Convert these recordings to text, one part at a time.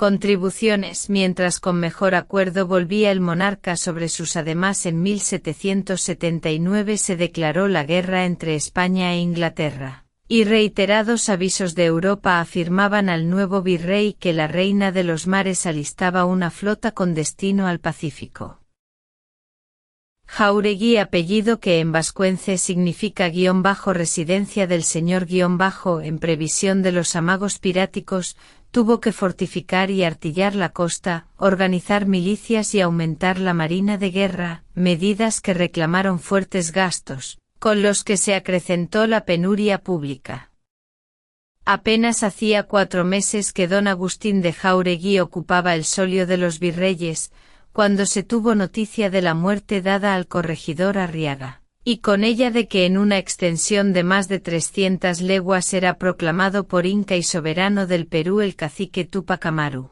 contribuciones, mientras con mejor acuerdo volvía el monarca sobre sus. Además, en 1779 se declaró la guerra entre España e Inglaterra, y reiterados avisos de Europa afirmaban al nuevo virrey que la reina de los mares alistaba una flota con destino al Pacífico. Jáuregui, apellido que en vascuence significa _residencia del señor _ en previsión de los amagos piráticos, tuvo que fortificar y artillar la costa, organizar milicias y aumentar la marina de guerra, medidas que reclamaron fuertes gastos, con los que se acrecentó la penuria pública. Apenas hacía 4 meses que don Agustín de Jáuregui ocupaba el solio de los virreyes, cuando se tuvo noticia de la muerte dada al corregidor Arriaga, y con ella de que en una extensión de más de 300 leguas era proclamado por Inca y soberano del Perú el cacique Túpac Amaru.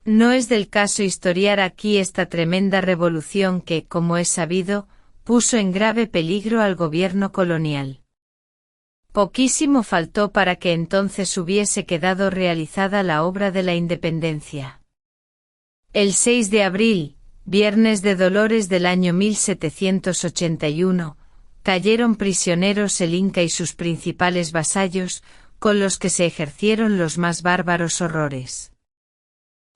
No es del caso historiar aquí esta tremenda revolución que, como es sabido, puso en grave peligro al gobierno colonial. Poquísimo faltó para que entonces hubiese quedado realizada la obra de la independencia. El 6 de abril, Viernes de Dolores del año 1781, cayeron prisioneros el Inca y sus principales vasallos, con los que se ejercieron los más bárbaros horrores.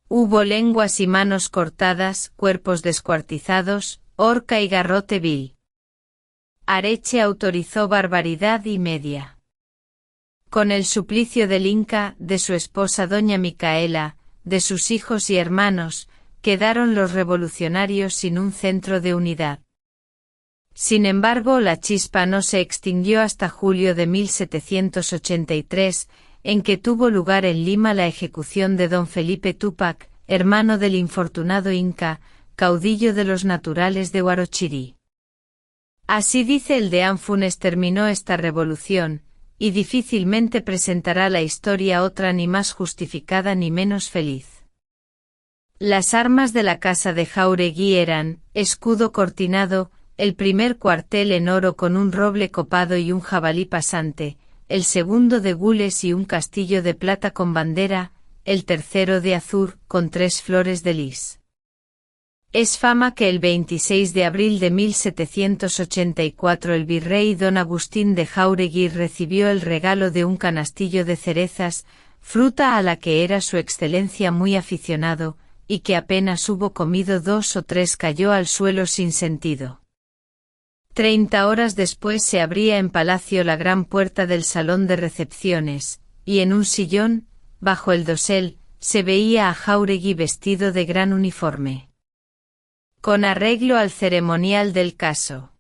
Hubo lenguas y manos cortadas, cuerpos descuartizados, horca y garrote vil. Areche autorizó barbaridad y media. Con el suplicio del Inca, de su esposa doña Micaela, de sus hijos y hermanos, quedaron los revolucionarios sin un centro de unidad. Sin embargo, la chispa no se extinguió hasta julio de 1783, en que tuvo lugar en Lima la ejecución de don Felipe Túpac, hermano del infortunado Inca, caudillo de los naturales de Huarochirí. Así dice el deán Funes terminó esta revolución, y difícilmente presentará la historia otra ni más justificada ni menos feliz. Las armas de la casa de Jáuregui eran, escudo cortinado, el primer cuartel en oro con un roble copado y un jabalí pasante, el segundo de gules y un castillo de plata con bandera, el tercero de azur, con 3 flores de lis. Es fama que el 26 de abril de 1784 el virrey don Agustín de Jáuregui recibió el regalo de un canastillo de cerezas, fruta a la que era su excelencia muy aficionado, y que apenas hubo comido 2 o 3 cayó al suelo sin sentido. 30 horas después se abría en palacio la gran puerta del salón de recepciones, y en un sillón, bajo el dosel, se veía a Jáuregui vestido de gran uniforme. Con arreglo al ceremonial del caso.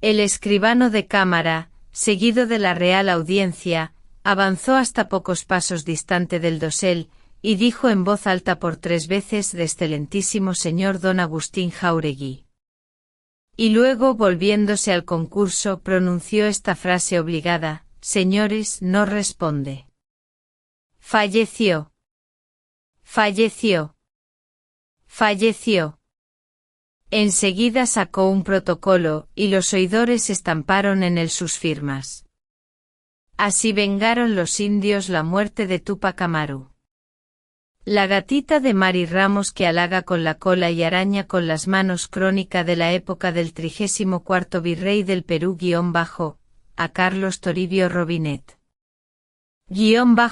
El escribano de cámara, seguido de la Real Audiencia, avanzó hasta pocos pasos distante del dosel, y dijo en voz alta por 3 veces de excelentísimo señor don Agustín Jáuregui. Y luego, volviéndose al concurso, pronunció esta frase obligada: señores, no responde. Falleció. Falleció. Falleció. Enseguida sacó un protocolo, y los oidores estamparon en él sus firmas. Así vengaron los indios la muerte de Túpac Amaru. La gatita de Mari Ramos que halaga con la cola y araña con las manos, crónica de la época del 34º virrey del Perú _ a Carlos Toribio Robinet.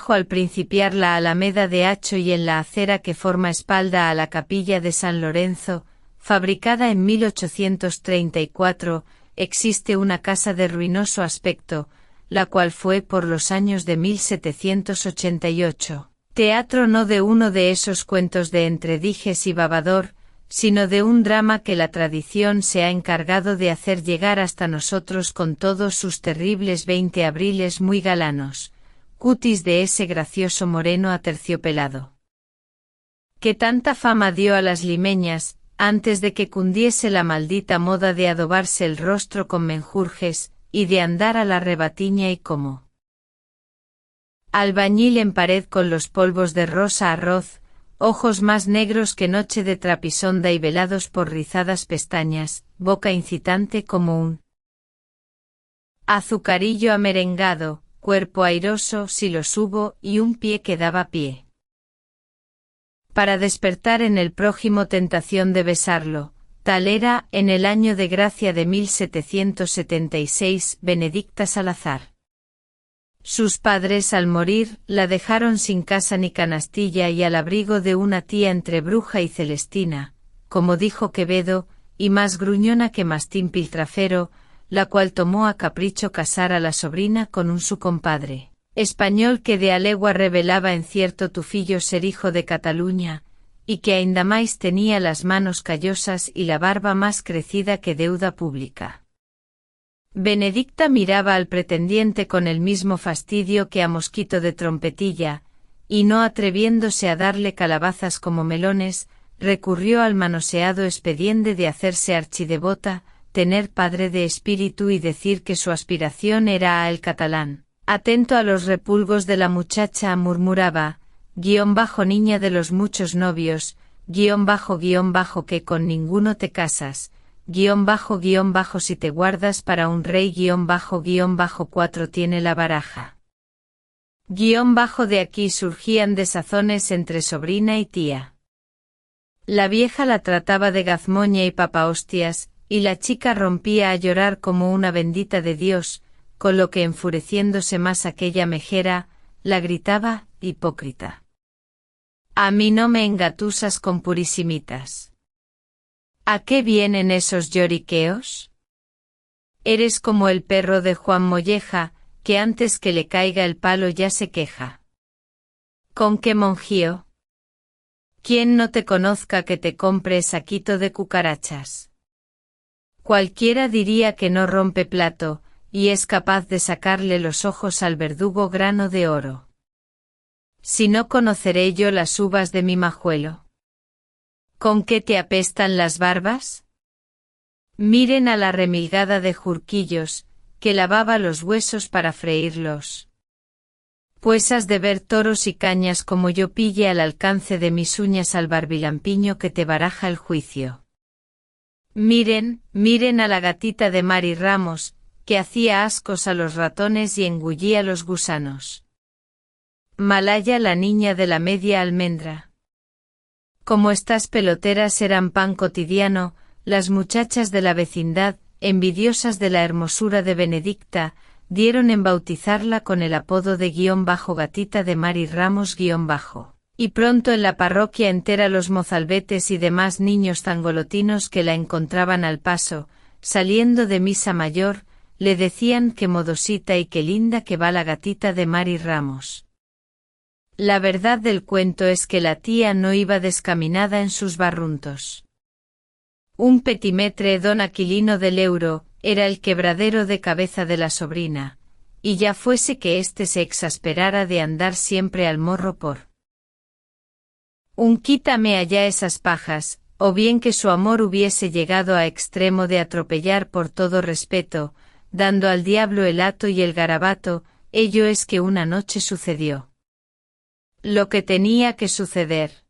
Al principiar la Alameda de Hacho y en la acera que forma espalda a la capilla de San Lorenzo, fabricada en 1834, existe una casa de ruinoso aspecto, la cual fue por los años de 1788, teatro no de uno de esos cuentos de entredijes y babador, sino de un drama que la tradición se ha encargado de hacer llegar hasta nosotros con todos sus terribles 20 abriles muy galanos, cutis de ese gracioso moreno aterciopelado, que tanta fama dio a las limeñas, antes de que cundiese la maldita moda de adobarse el rostro con menjurjes, y de andar a la rebatiña y como albañil en pared con los polvos de rosa arroz, ojos más negros que noche de trapisonda y velados por rizadas pestañas, boca incitante como un azucarillo amerengado, cuerpo airoso si los hubo y un pie que daba pie. para despertar en el prójimo tentación de besarlo. Tal era, en el año de gracia de 1776, Benedicta Salazar. Sus padres al morir, la dejaron sin casa ni canastilla y al abrigo de una tía entre Bruja y Celestina, como dijo Quevedo, y más gruñona que mastín piltrafero, la cual tomó a capricho casar a la sobrina con un su compadre, español que de a legua revelaba en cierto tufillo ser hijo de Cataluña, y que ainda máis tenía las manos callosas y la barba más crecida que deuda pública. Benedicta miraba al pretendiente con el mismo fastidio que a mosquito de trompetilla, y no atreviéndose a darle calabazas como melones, recurrió al manoseado expediente de hacerse archidevota, tener padre de espíritu y decir que su aspiración era a el catalán. Atento a los repulgos de la muchacha murmuraba, _niña de los muchos novios, _, que con ninguno te casas, _, si te guardas para un rey _, 4 tiene la baraja. De aquí surgían desazones entre sobrina y tía. La vieja la trataba de gazmoña y papahostias, y la chica rompía a llorar como una bendita de Dios, con lo que enfureciéndose más aquella mejera, la gritaba, hipócrita. A mí no me engatusas con purisimitas. ¿A qué vienen esos lloriqueos? Eres como el perro de Juan Molleja, que antes que le caiga el palo ya se queja. ¿Con qué monjío? ¿Quién no te conozca que te compre saquito de cucarachas? Cualquiera diría que no rompe plato, y es capaz de sacarle los ojos al verdugo grano de oro. Si no conoceré yo las uvas de mi majuelo. ¿Con qué te apestan las barbas? Miren a la remilgada de Jurquillos, que lavaba los huesos para freírlos. Pues has de ver toros y cañas como yo pille al alcance de mis uñas al barbilampiño que te baraja el juicio. Miren, miren a la gatita de Mari Ramos, que hacía ascos a los ratones y engullía los gusanos. Malaya la niña de la media almendra. Como estas peloteras eran pan cotidiano, las muchachas de la vecindad, envidiosas de la hermosura de Benedicta, dieron en bautizarla con el apodo de _gatita de Mari Ramos _. Y pronto en la parroquia entera los mozalbetes y demás niños zangolotinos que la encontraban al paso, saliendo de misa mayor, le decían que modosita y que linda que va la gatita de Mari Ramos. La verdad del cuento es que la tía no iba descaminada en sus barruntos. Un petimetre don Aquilino del Euro, era el quebradero de cabeza de la sobrina, y ya fuese que éste se exasperara de andar siempre al morro por un quítame allá esas pajas, o bien que su amor hubiese llegado a extremo de atropellar por todo respeto, dando al diablo el hato y el garabato, ello es que una noche sucedió lo que tenía que suceder.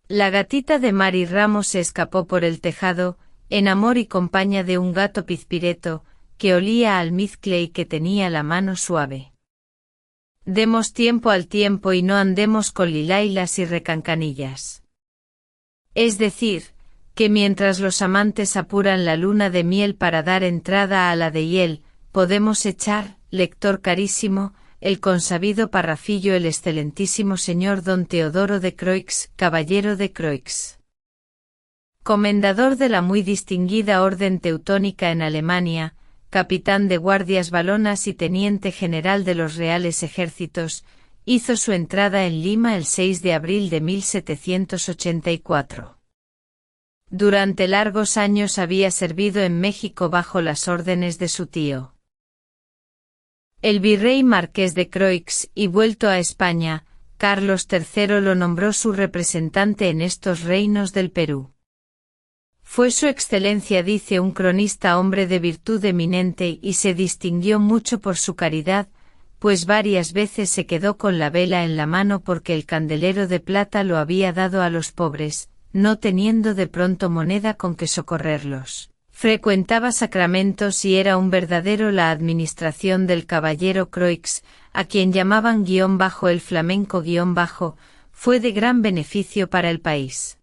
La gatita de Mari Ramos se escapó por el tejado, en amor y compañía de un gato pizpireto, que olía a almizcle y que tenía la mano suave. Demos tiempo al tiempo y no andemos con lilailas y recancanillas. Es decir, que mientras los amantes apuran la luna de miel para dar entrada a la de hiel, podemos echar, lector carísimo, el consabido parrafillo el excelentísimo señor don Teodoro de Croix, caballero de Croix, comendador de la muy distinguida orden teutónica en Alemania, capitán de guardias valonas y teniente general de los reales ejércitos, hizo su entrada en Lima el 6 de abril de 1784. Durante largos años había servido en México bajo las órdenes de su tío, el virrey marqués de Croix, y vuelto a España, Carlos III lo nombró su representante en estos reinos del Perú. Fue su excelencia, dice un cronista, hombre de virtud eminente y se distinguió mucho por su caridad, pues varias veces se quedó con la vela en la mano porque el candelero de plata lo había dado a los pobres, no teniendo de pronto moneda con que socorrerlos. Frecuentaba sacramentos y era un verdadero la administración del caballero Croix, a quien llamaban _el flamenco _, fue de gran beneficio para el país.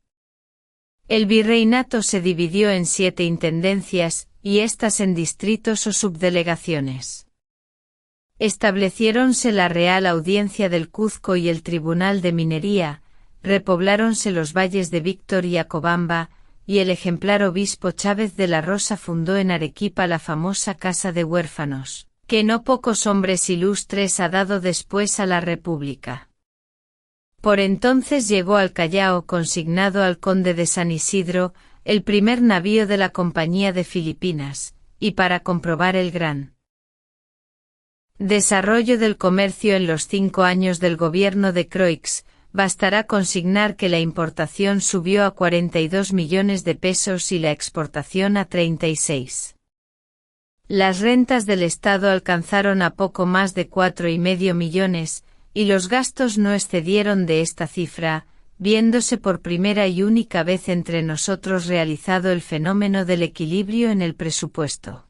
El virreinato se dividió en 7 intendencias, y éstas en distritos o subdelegaciones. Estableciéronse la Real Audiencia del Cuzco y el Tribunal de Minería, repobláronse los valles de Víctor y Acobamba, y el ejemplar obispo Chávez de la Rosa fundó en Arequipa la famosa Casa de Huérfanos, que no pocos hombres ilustres ha dado después a la República. Por entonces llegó al Callao consignado al conde de San Isidro, el primer navío de la Compañía de Filipinas, y para comprobar el gran desarrollo del comercio en los 5 años del gobierno de Croix, bastará consignar que la importación subió a 42 millones de pesos y la exportación a 36. Las rentas del Estado alcanzaron a poco más de 4,5 millones, y los gastos no excedieron de esta cifra, viéndose por primera y única vez entre nosotros realizado el fenómeno del equilibrio en el presupuesto.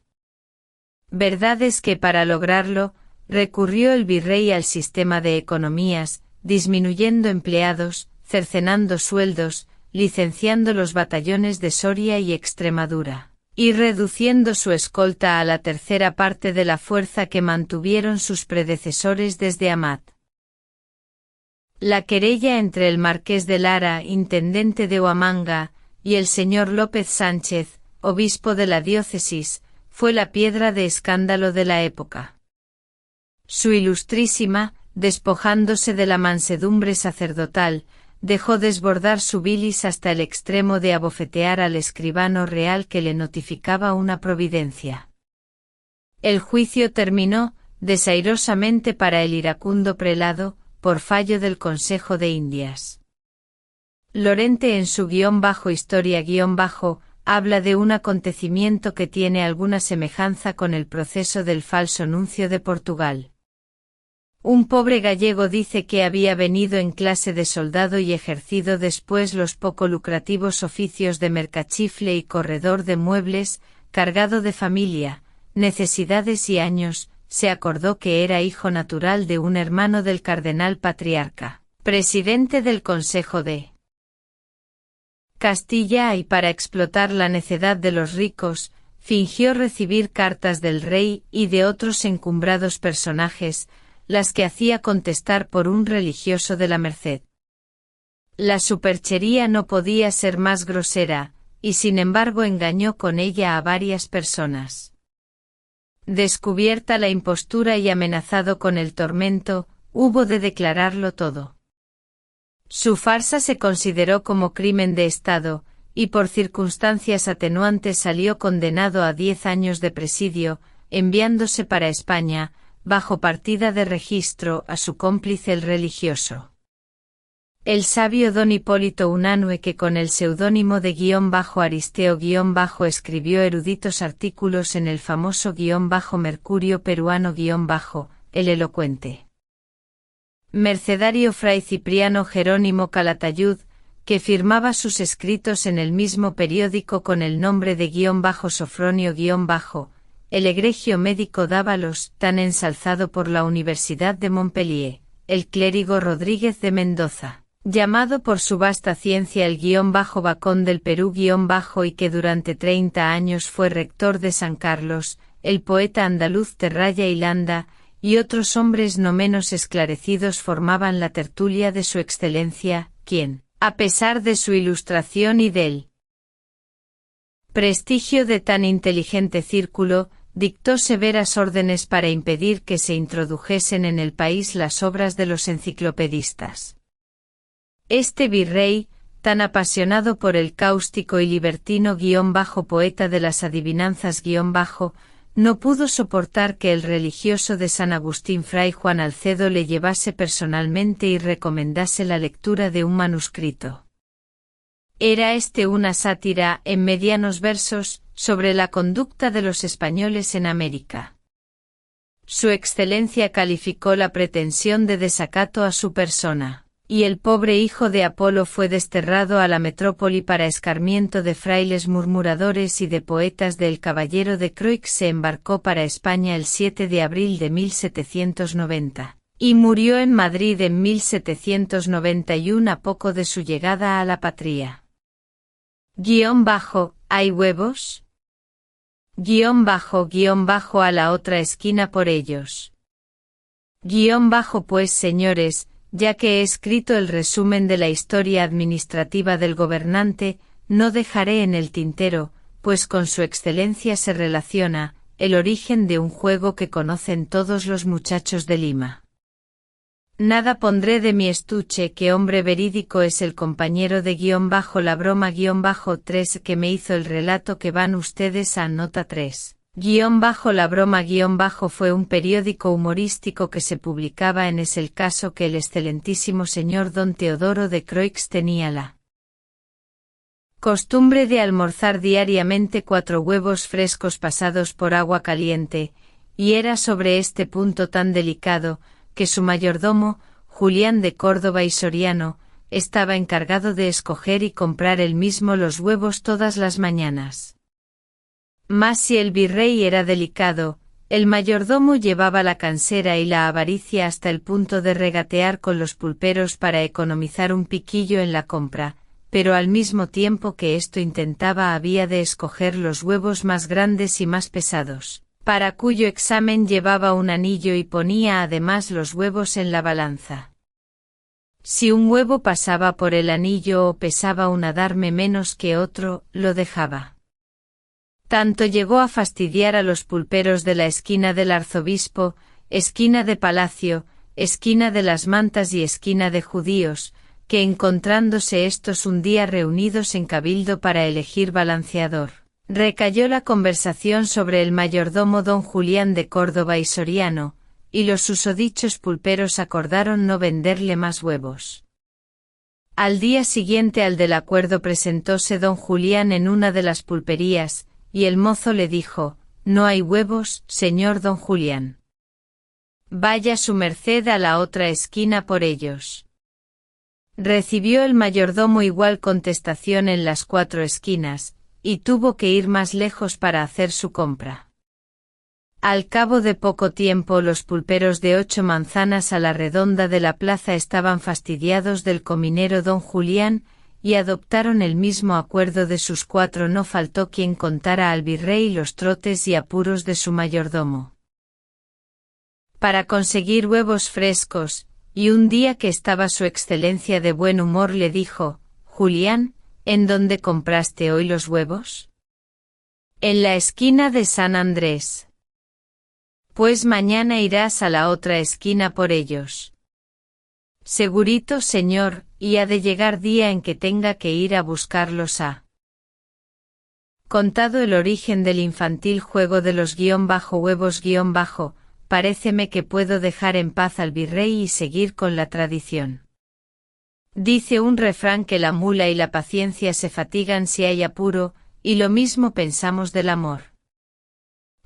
Verdad es que para lograrlo, recurrió el virrey al sistema de economías, disminuyendo empleados, cercenando sueldos, licenciando los batallones de Soria y Extremadura, y reduciendo su escolta a la tercera parte de la fuerza que mantuvieron sus predecesores desde Amat. La querella entre el marqués de Lara, intendente de Huamanga, y el señor López Sánchez, obispo de la diócesis, fue la piedra de escándalo de la época. Su ilustrísima, despojándose de la mansedumbre sacerdotal, dejó desbordar su bilis hasta el extremo de abofetear al escribano real que le notificaba una providencia. El juicio terminó, desairosamente para el iracundo prelado, por fallo del Consejo de Indias. Lorente en su _historia_ habla de un acontecimiento que tiene alguna semejanza con el proceso del falso nuncio de Portugal. Un pobre gallego dice que había venido en clase de soldado y ejercido después los poco lucrativos oficios de mercachifle y corredor de muebles, cargado de familia, necesidades y años, se acordó que era hijo natural de un hermano del cardenal patriarca, presidente del Consejo de Castilla y para explotar la necedad de los ricos, fingió recibir cartas del rey y de otros encumbrados personajes, las que hacía contestar por un religioso de la Merced. La superchería no podía ser más grosera, y sin embargo engañó con ella a varias personas. Descubierta la impostura y amenazado con el tormento, hubo de declararlo todo. Su farsa se consideró como crimen de Estado, y por circunstancias atenuantes salió condenado a 10 años de presidio, enviándose para España, bajo partida de registro a su cómplice el religioso. El sabio don Hipólito Unanue, que con el seudónimo de _Aristeo_ escribió eruditos artículos en el famoso _Mercurio peruano _ el elocuente mercedario fray Cipriano Jerónimo Calatayud, que firmaba sus escritos en el mismo periódico con el nombre de _Sofronio_ el egregio médico Dávalos, tan ensalzado por la Universidad de Montpellier, el clérigo Rodríguez de Mendoza, llamado por su vasta ciencia el _Bacón del Perú y que durante 30 años fue rector de San Carlos, el poeta andaluz Terraya y Landa, y otros hombres no menos esclarecidos formaban la tertulia de su excelencia, quien, a pesar de su ilustración y del prestigio de tan inteligente círculo, dictó severas órdenes para impedir que se introdujesen en el país las obras de los enciclopedistas. Este virrey, tan apasionado por el cáustico y libertino _poeta de las adivinanzas _ no pudo soportar que el religioso de San Agustín fray Juan Alcedo le llevase personalmente y recomendase la lectura de un manuscrito. Era este una sátira, en medianos versos, sobre la conducta de los españoles en América. Su excelencia calificó la pretensión de desacato a su persona, y el pobre hijo de Apolo fue desterrado a la metrópoli para escarmiento de frailes murmuradores y de poetas del caballero de Croix se embarcó para España el 7 de abril de 1790, y murió en Madrid en 1791 a poco de su llegada a la patria. ¿Hay huevos? A la otra esquina por ellos. Pues señores, ya que he escrito el resumen de la historia administrativa del gobernante, no dejaré en el tintero, pues con su excelencia se relaciona, el origen de un juego que conocen todos los muchachos de Lima. Nada pondré de mi estuche que hombre verídico es el compañero de la broma -3 que me hizo el relato que van ustedes a nota 3. La broma fue un periódico humorístico que se publicaba en Es el caso que el excelentísimo señor don Teodoro de Croix tenía la costumbre de almorzar diariamente 4 huevos frescos pasados por agua caliente, y era sobre este punto tan delicado, que su mayordomo, Julián de Córdoba y Soriano, estaba encargado de escoger y comprar él mismo los huevos todas las mañanas. Mas si el virrey era delicado, el mayordomo llevaba la cansera y la avaricia hasta el punto de regatear con los pulperos para economizar un piquillo en la compra, pero al mismo tiempo que esto intentaba había de escoger los huevos más grandes y más pesados, para cuyo examen llevaba un anillo y ponía además los huevos en la balanza. Si un huevo pasaba por el anillo o pesaba un adarme menos que otro, lo dejaba. Tanto llegó a fastidiar a los pulperos de la esquina del Arzobispo, esquina de Palacio, esquina de las Mantas y esquina de Judíos, que encontrándose estos un día reunidos en cabildo para elegir balanceador, recayó la conversación sobre el mayordomo don Julián de Córdoba y Soriano, y los susodichos pulperos acordaron no venderle más huevos. Al día siguiente al del acuerdo presentóse don Julián en una de las pulperías, y el mozo le dijo: «No hay huevos, señor don Julián. Vaya su merced a la otra esquina por ellos». Recibió el mayordomo igual contestación en las 4 esquinas, y tuvo que ir más lejos para hacer su compra. Al cabo de poco tiempo los pulperos de 8 manzanas a la redonda de la plaza estaban fastidiados del cominero don Julián, y adoptaron el mismo acuerdo de sus 4. No faltó quien contara al virrey los trotes y apuros de su mayordomo para conseguir huevos frescos, y un día que estaba su excelencia de buen humor le dijo: «Julián, ¿en dónde compraste hoy los huevos?» «En la esquina de San Andrés». «Pues mañana irás a la otra esquina por ellos». «Segurito, señor, y ha de llegar día en que tenga que ir a buscarlos a». Contado el origen del infantil juego de los huevos paréceme que puedo dejar en paz al virrey y seguir con la tradición. Dice un refrán que la mula y la paciencia se fatigan si hay apuro, y lo mismo pensamos del amor.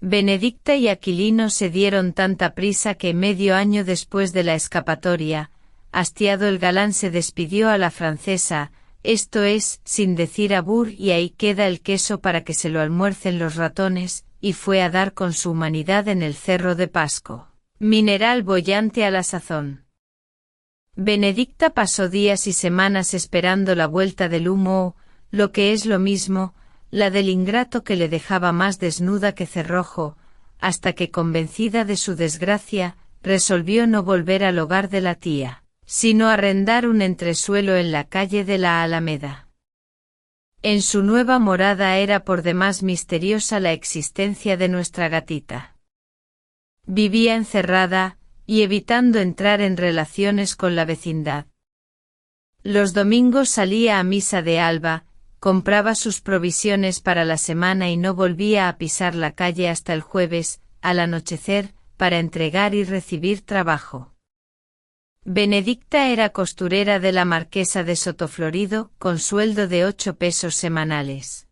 Benedicta y Aquilino se dieron tanta prisa que medio año después de la escapatoria, hastiado el galán se despidió a la francesa, esto es, sin decir abur y ahí queda el queso para que se lo almuercen los ratones, y fue a dar con su humanidad en el Cerro de Pasco, mineral boyante a la sazón. Benedicta pasó días y semanas esperando la vuelta del humo o, lo que es lo mismo, la del ingrato que le dejaba más desnuda que cerrojo, hasta que convencida de su desgracia, resolvió no volver al hogar de la tía, sino arrendar un entresuelo en la calle de la Alameda. En su nueva morada era por demás misteriosa la existencia de nuestra gatita. Vivía encerrada, y evitando entrar en relaciones con la vecindad. Los domingos salía a misa de alba, compraba sus provisiones para la semana y no volvía a pisar la calle hasta el jueves, al anochecer, para entregar y recibir trabajo. Benedicta era costurera de la marquesa de Sotoflorido, con sueldo de 8 pesos semanales.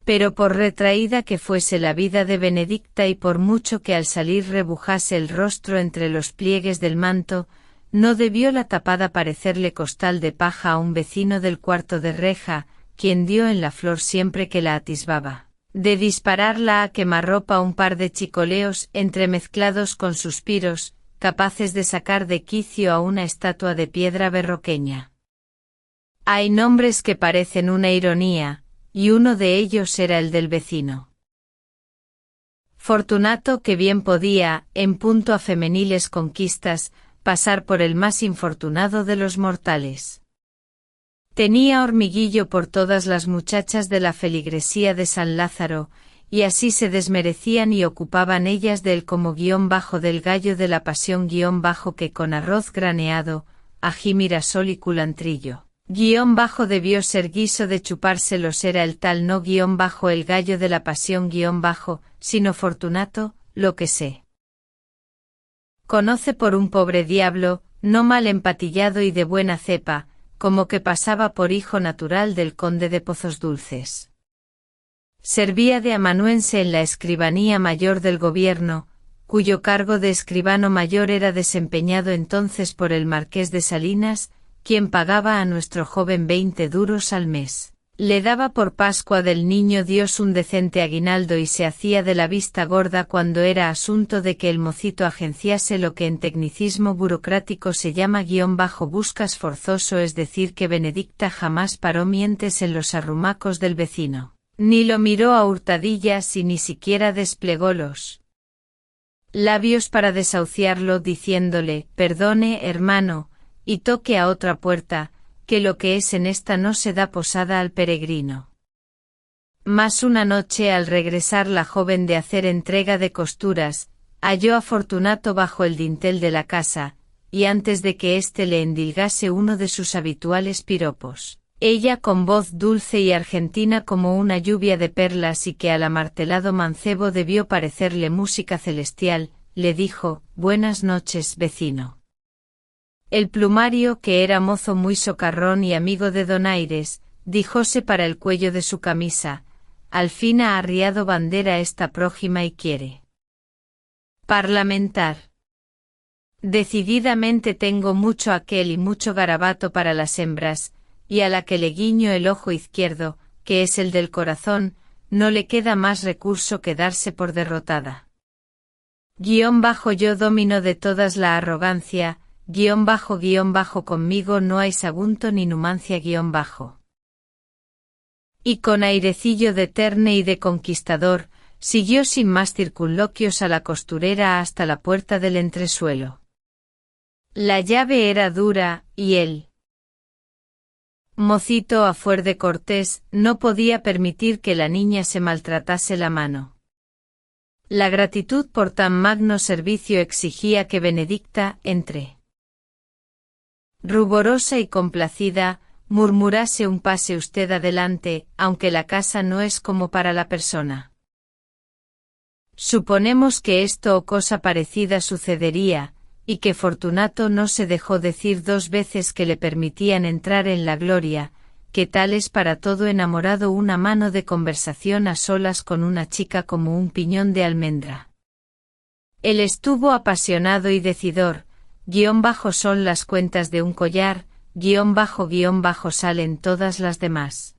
Pero por retraída que fuese la vida de Benedicta y por mucho que al salir rebujase el rostro entre los pliegues del manto, no debió la tapada parecerle costal de paja a un vecino del cuarto de reja, quien dio en la flor siempre que la atisbaba, de dispararla a quemarropa un par de chicoleos entremezclados con suspiros, capaces de sacar de quicio a una estatua de piedra berroqueña. Hay nombres que parecen una ironía, y uno de ellos era el del vecino. Fortunato, que bien podía, en punto a femeniles conquistas, pasar por el más infortunado de los mortales. Tenía hormiguillo por todas las muchachas de la feligresía de San Lázaro, y así se desmerecían y ocupaban ellas de él como del gallo de la pasión que con arroz graneado, ají mirasol y culantrillo. Debió ser guiso de chupárselos era el tal no el gallo de la pasión sino Fortunato, lo que sé. Conoce por un pobre diablo, no mal empatillado y de buena cepa, como que pasaba por hijo natural del conde de Pozos Dulces. Servía de amanuense en la escribanía mayor del gobierno, cuyo cargo de escribano mayor era desempeñado entonces por el marqués de Salinas, quien pagaba a nuestro joven 20 duros al mes. Le daba por Pascua del Niño Dios un decente aguinaldo y se hacía de la vista gorda cuando era asunto de que el mocito agenciase lo que en tecnicismo burocrático se llama buscas forzoso, es decir que Benedicta jamás paró mientes en los arrumacos del vecino, ni lo miró a hurtadillas y ni siquiera desplegó los labios para desahuciarlo diciéndole, perdone, hermano, y toque a otra puerta, que lo que es en esta no se da posada al peregrino. Mas una noche al regresar la joven de hacer entrega de costuras, halló a Fortunato bajo el dintel de la casa, y antes de que éste le endilgase uno de sus habituales piropos, ella con voz dulce y argentina como una lluvia de perlas y que al amartelado mancebo debió parecerle música celestial, le dijo, buenas noches, vecino. El plumario, que era mozo muy socarrón y amigo de donaires, dijóse para el cuello de su camisa, al fin ha arriado bandera esta prójima y quiere parlamentar. Decididamente tengo mucho aquel y mucho garabato para las hembras, y a la que le guiño el ojo izquierdo, que es el del corazón, no le queda más recurso que darse por derrotada. Yo domino de todas la arrogancia, conmigo no hay sagunto ni numancia Y con airecillo de terne y de conquistador, siguió sin más circunloquios a la costurera hasta la puerta del entresuelo. La llave era dura, y él, mocito a fuer de cortés, no podía permitir que la niña se maltratase la mano. La gratitud por tan magno servicio exigía que Benedicta, entre ruborosa y complacida, murmurase un pase usted adelante, aunque la casa no es como para la persona. Suponemos que esto o cosa parecida sucedería, y que Fortunato no se dejó decir dos veces que le permitían entrar en la gloria, que tal es para todo enamorado una mano de conversación a solas con una chica como un piñón de almendra. Él estuvo apasionado y decidor, son las cuentas de un collar, salen todas las demás.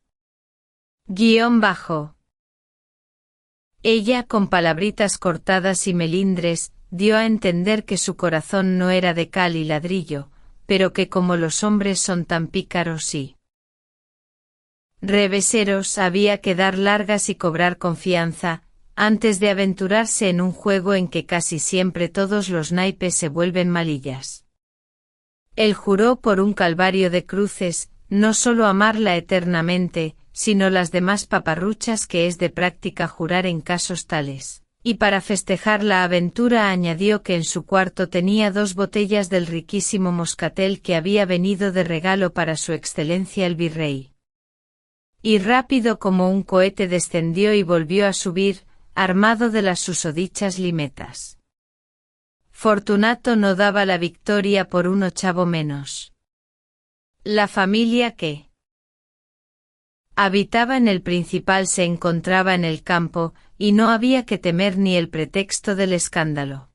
Ella con palabritas cortadas y melindres, dio a entender que su corazón no era de cal y ladrillo, pero que como los hombres son tan pícaros y reveseros había que dar largas y cobrar confianza, antes de aventurarse en un juego en que casi siempre todos los naipes se vuelven malillas. Él juró por un calvario de cruces, no solo amarla eternamente, sino las demás paparruchas que es de práctica jurar en casos tales. Y para festejar la aventura añadió que en su cuarto tenía 2 botellas del riquísimo moscatel que había venido de regalo para su excelencia el virrey. Y rápido como un cohete descendió y volvió a subir, armado de las susodichas limetas. Fortunato no daba la victoria por un ochavo menos. La familia que habitaba en el principal se encontraba en el campo, y no había que temer ni el pretexto del escándalo.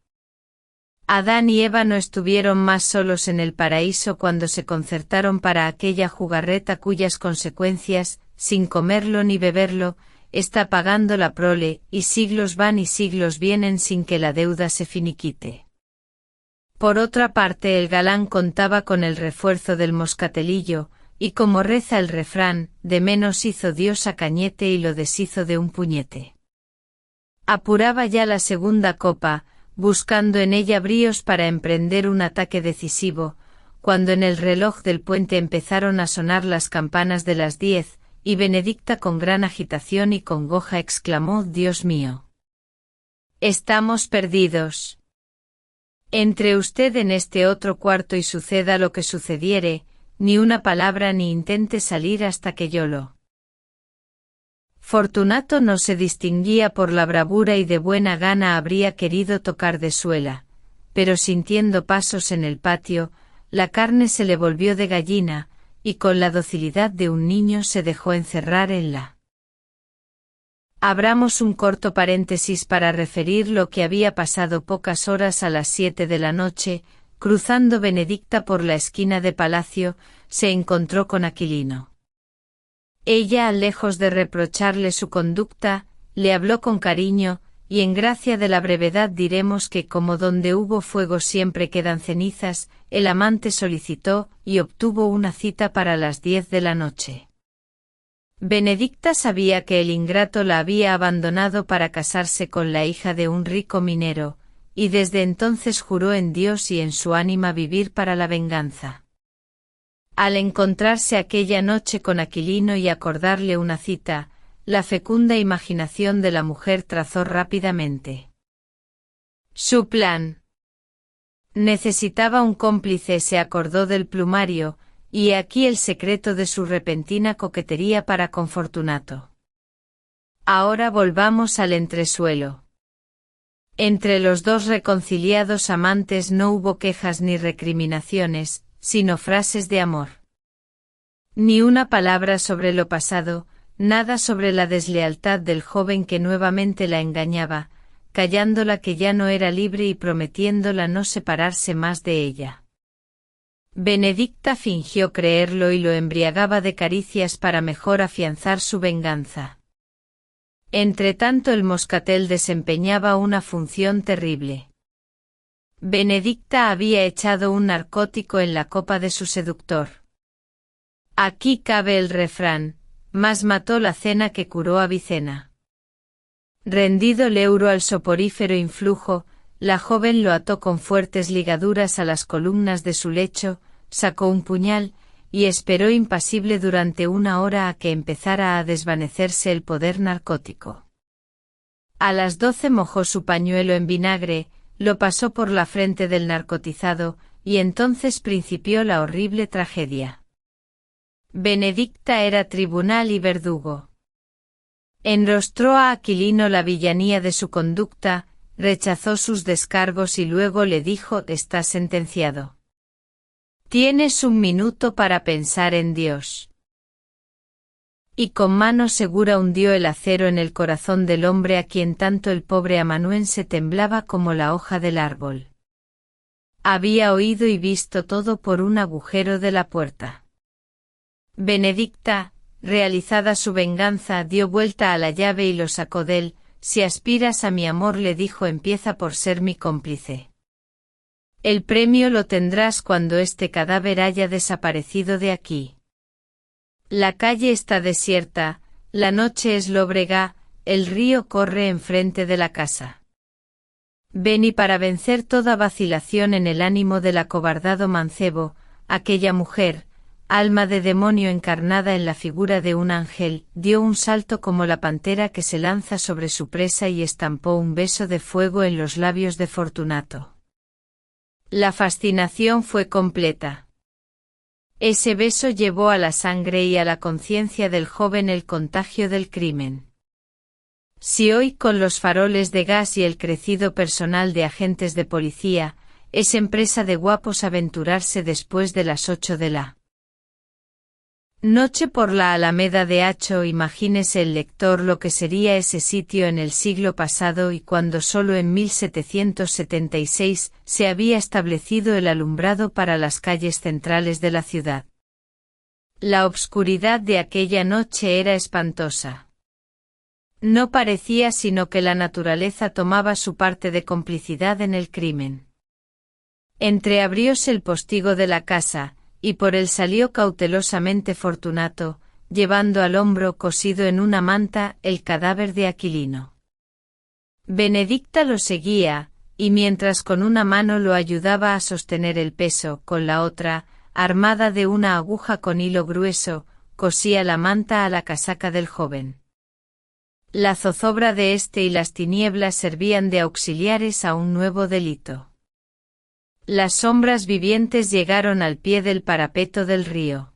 Adán y Eva no estuvieron más solos en el paraíso cuando se concertaron para aquella jugarreta cuyas consecuencias, sin comerlo ni beberlo, está pagando la prole, y siglos van y siglos vienen sin que la deuda se finiquite. Por otra parte, el galán contaba con el refuerzo del moscatelillo, y como reza el refrán, de menos hizo Dios a Cañete y lo deshizo de un puñete. Apuraba ya la segunda copa, buscando en ella bríos para emprender un ataque decisivo, cuando en el reloj del puente empezaron a sonar las campanas de las 10, y Benedicta con gran agitación y congoja exclamó: «Dios mío. Estamos perdidos. Entre usted en este otro cuarto y suceda lo que sucediere, ni una palabra ni intente salir hasta que yo lo». Fortunato no se distinguía por la bravura y de buena gana habría querido tocar de suela, pero sintiendo pasos en el patio, la carne se le volvió de gallina, y con la docilidad de un niño se dejó encerrar en la. Abramos un corto paréntesis para referir lo que había pasado pocas horas a las 7 de la noche. Cruzando Benedicta por la esquina de Palacio, se encontró con Aquilino. Ella, lejos de reprocharle su conducta, le habló con cariño, y en gracia de la brevedad diremos que como donde hubo fuego siempre quedan cenizas, el amante solicitó y obtuvo una cita para las 10 de la noche. Benedicta sabía que el ingrato la había abandonado para casarse con la hija de un rico minero, y desde entonces juró en Dios y en su ánima vivir para la venganza. Al encontrarse aquella noche con Aquilino y acordarle una cita, la fecunda imaginación de la mujer trazó rápidamente su plan. Necesitaba un cómplice, se acordó del plumario, y he aquí el secreto de su repentina coquetería para con Fortunato. Ahora volvamos al entresuelo. Entre los dos reconciliados amantes no hubo quejas ni recriminaciones, sino frases de amor. Ni una palabra sobre lo pasado, nada sobre la deslealtad del joven que nuevamente la engañaba, callándola que ya no era libre y prometiéndola no separarse más de ella. Benedicta fingió creerlo y lo embriagaba de caricias para mejor afianzar su venganza. Entretanto el moscatel desempeñaba una función terrible. Benedicta había echado un narcótico en la copa de su seductor. Aquí cabe el refrán: más mató la cena que curó Avicena. Rendido el euro al soporífero influjo, la joven lo ató con fuertes ligaduras a las columnas de su lecho, sacó un puñal, y esperó impasible durante 1 hora a que empezara a desvanecerse el poder narcótico. A las 12 mojó su pañuelo en vinagre, lo pasó por la frente del narcotizado, y entonces principió la horrible tragedia. Benedicta era tribunal y verdugo. Enrostró a Aquilino la villanía de su conducta, rechazó sus descargos y luego le dijo: «Estás sentenciado. Tienes 1 minuto para pensar en Dios». Y con mano segura hundió el acero en el corazón del hombre a quien tanto el pobre amanuense temblaba como la hoja del árbol. Había oído y visto todo por un agujero de la puerta. Benedicta, realizada su venganza, dio vuelta a la llave y lo sacó de él. «Si aspiras a mi amor», le dijo, «empieza por ser mi cómplice. El premio lo tendrás cuando este cadáver haya desaparecido de aquí. La calle está desierta, la noche es lóbrega, el río corre enfrente de la casa. Ven y para vencer toda vacilación en el ánimo del acobardado mancebo, aquella mujer, alma de demonio encarnada en la figura de un ángel, dio un salto como la pantera que se lanza sobre su presa y estampó un beso de fuego en los labios de Fortunato. La fascinación fue completa. Ese beso llevó a la sangre y a la conciencia del joven el contagio del crimen. Si hoy con los faroles de gas y el crecido personal de agentes de policía, es empresa de guapos aventurarse después de las 8 de la noche por la Alameda de Hacho, imagínese el lector lo que sería ese sitio en el siglo pasado y cuando solo en 1776 se había establecido el alumbrado para las calles centrales de la ciudad. La obscuridad de aquella noche era espantosa. No parecía sino que la naturaleza tomaba su parte de complicidad en el crimen. Entreabrióse el postigo de la casa, y por él salió cautelosamente Fortunato, llevando al hombro cosido en una manta el cadáver de Aquilino. Benedicta lo seguía, y mientras con una mano lo ayudaba a sostener el peso, con la otra, armada de una aguja con hilo grueso, cosía la manta a la casaca del joven. La zozobra de éste y las tinieblas servían de auxiliares a un nuevo delito. Las sombras vivientes llegaron al pie del parapeto del río.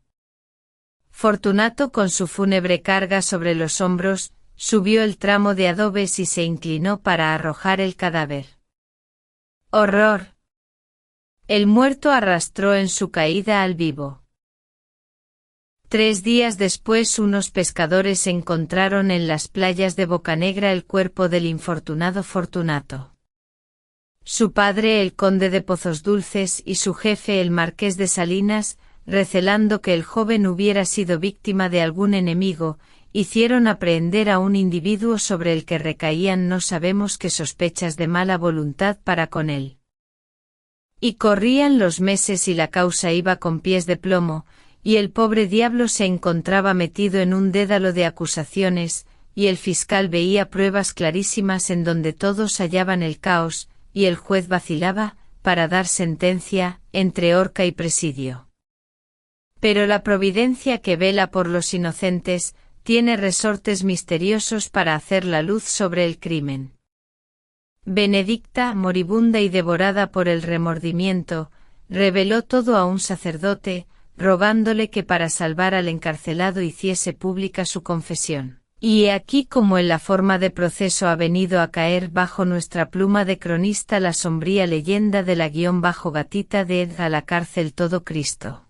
Fortunato, con su fúnebre carga sobre los hombros, subió el tramo de adobes y se inclinó para arrojar el cadáver. ¡Horror! El muerto arrastró en su caída al vivo. 3 días después unos pescadores encontraron en las playas de Bocanegra el cuerpo del infortunado Fortunato. Su padre, el conde de Pozos Dulces, y su jefe, el marqués de Salinas, recelando que el joven hubiera sido víctima de algún enemigo, hicieron aprehender a un individuo sobre el que recaían no sabemos qué sospechas de mala voluntad para con él. Y corrían los meses y la causa iba con pies de plomo, y el pobre diablo se encontraba metido en un dédalo de acusaciones, y el fiscal veía pruebas clarísimas en donde todos hallaban el caos, y el juez vacilaba, para dar sentencia, entre horca y presidio. Pero la providencia que vela por los inocentes, tiene resortes misteriosos para hacer la luz sobre el crimen. Benedicta, moribunda y devorada por el remordimiento, reveló todo a un sacerdote, rogándole que para salvar al encarcelado hiciese pública su confesión. Y he aquí como en la forma de proceso ha venido a caer bajo nuestra pluma de cronista la sombría leyenda de la gatita de Edga a la cárcel todo Cristo.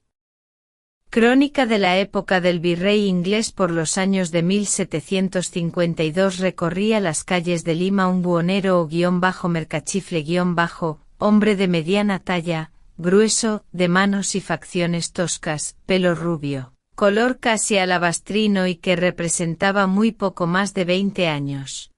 Crónica de la época del virrey inglés. Por los años de 1752 recorría las calles de Lima un buhonero o mercachifle hombre de mediana talla, grueso, de manos y facciones toscas, pelo rubio, color casi alabastrino y que representaba muy poco más de 20 años.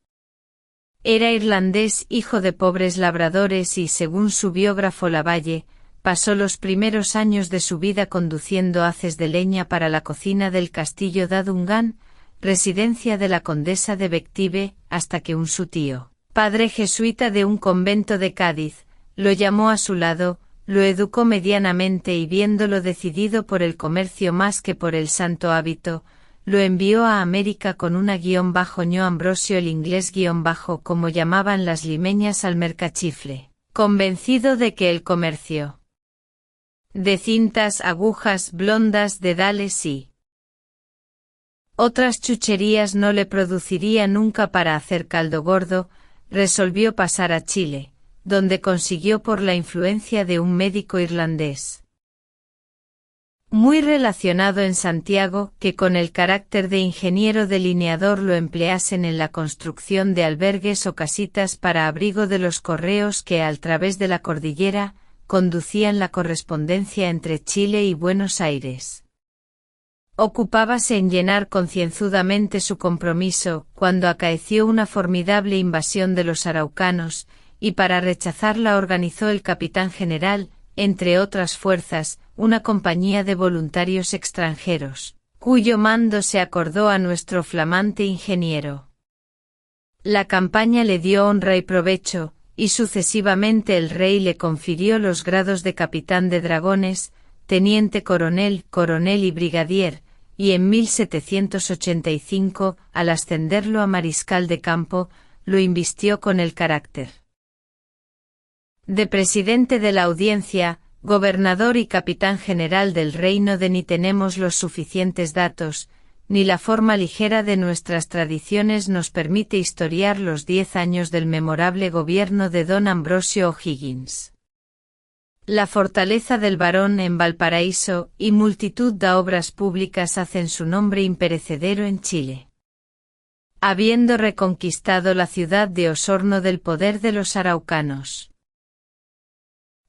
Era irlandés, hijo de pobres labradores y, según su biógrafo Lavalle, pasó los primeros años de su vida conduciendo haces de leña para la cocina del castillo d'Adungan, residencia de la condesa de Bective, hasta que su tío, padre jesuita de un convento de Cádiz, lo llamó a su lado, lo educó medianamente y viéndolo decidido por el comercio más que por el santo hábito, lo envió a América con una _ño Ambrosio el inglés _ como llamaban las limeñas al mercachifle, convencido de que el comercio de cintas, agujas, blondas, dedales y otras chucherías no le produciría nunca para hacer caldo gordo, resolvió pasar a Chile, donde consiguió por la influencia de un médico irlandés muy relacionado en Santiago, que con el carácter de ingeniero delineador lo empleasen en la construcción de albergues o casitas para abrigo de los correos que al través de la cordillera conducían la correspondencia entre Chile y Buenos Aires. Ocupábase en llenar concienzudamente su compromiso, cuando acaeció una formidable invasión de los araucanos, y para rechazarla organizó el capitán general, entre otras fuerzas, una compañía de voluntarios extranjeros, cuyo mando se acordó a nuestro flamante ingeniero. La campaña le dio honra y provecho, y sucesivamente el rey le confirió los grados de capitán de dragones, teniente coronel, coronel y brigadier, y en 1785, al ascenderlo a mariscal de campo, lo invistió con el carácter de presidente de la audiencia, gobernador y capitán general del reino de. Ni tenemos los suficientes datos, ni la forma ligera de nuestras tradiciones nos permite historiar los 10 años del memorable gobierno de don Ambrosio O'Higgins. La fortaleza del varón en Valparaíso y multitud de obras públicas hacen su nombre imperecedero en Chile. Habiendo reconquistado la ciudad de Osorno del poder de los araucanos,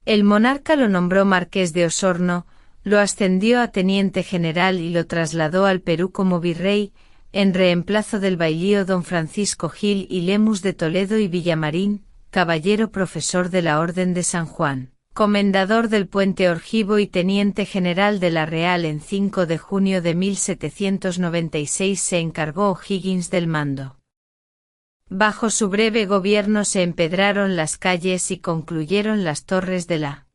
el monarca lo nombró marqués de Osorno, lo ascendió a teniente general y lo trasladó al Perú como virrey, en reemplazo del bailío don Francisco Gil y Lemus de Toledo y Villamarín, caballero profesor de la Orden de San Juan, Comendador del Puente Orgivo y teniente general de la Real en 5 de junio de 1796 se encargó O'Higgins del mando. Bajo su breve gobierno se empedraron las calles y concluyeron las torres de la